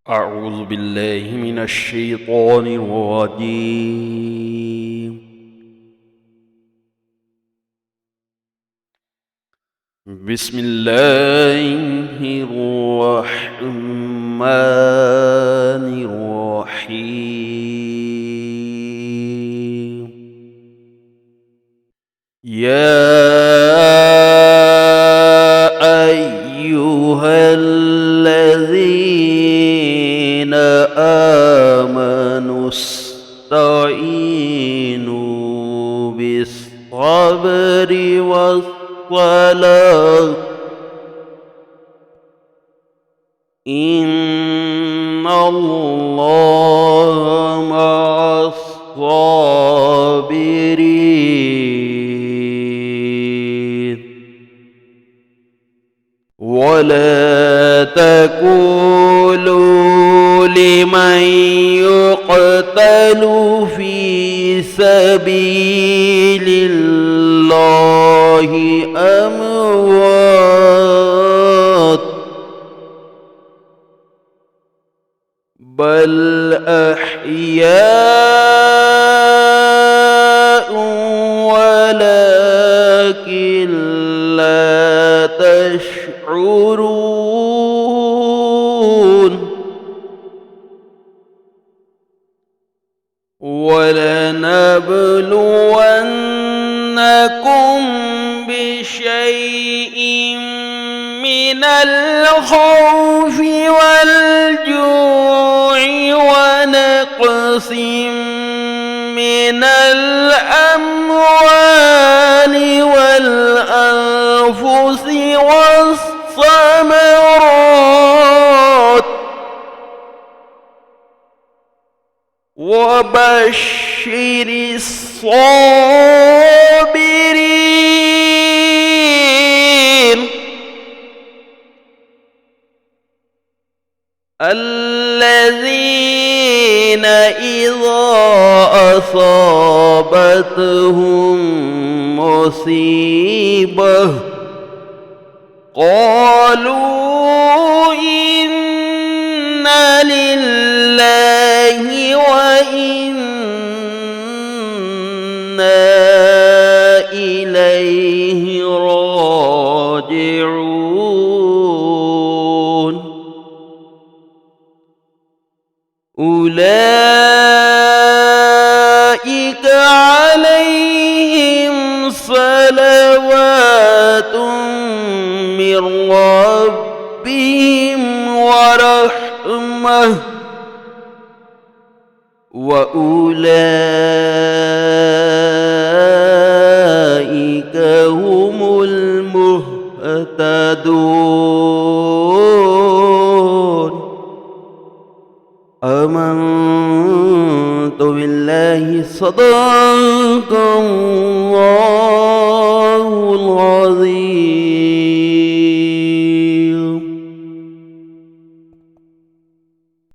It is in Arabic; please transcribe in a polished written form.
أعوذ بالله من الشيطان الرجيم. بسم الله الرحمن الرحيم. يا أيها الذين آمنوا استعينوا بالصبر والصلاة إن الله مع الصابرين. ولا تقولوا لمن يقتل في سبيل الله أموات بل أحياء ولكن لا تشعرون. ولنبلونكم بشيء من الخوف والجوع ونقص من الأموال والأنفس والثمرات وبشر الصابرين الذين إذا أصابتهم مصيبة قالوا إنا لله وإنا إليه راجعون. أولئك عليهم صلوات من ربهم ورحمة وأولئك هم المهتدون. آمنت بالله صدق الله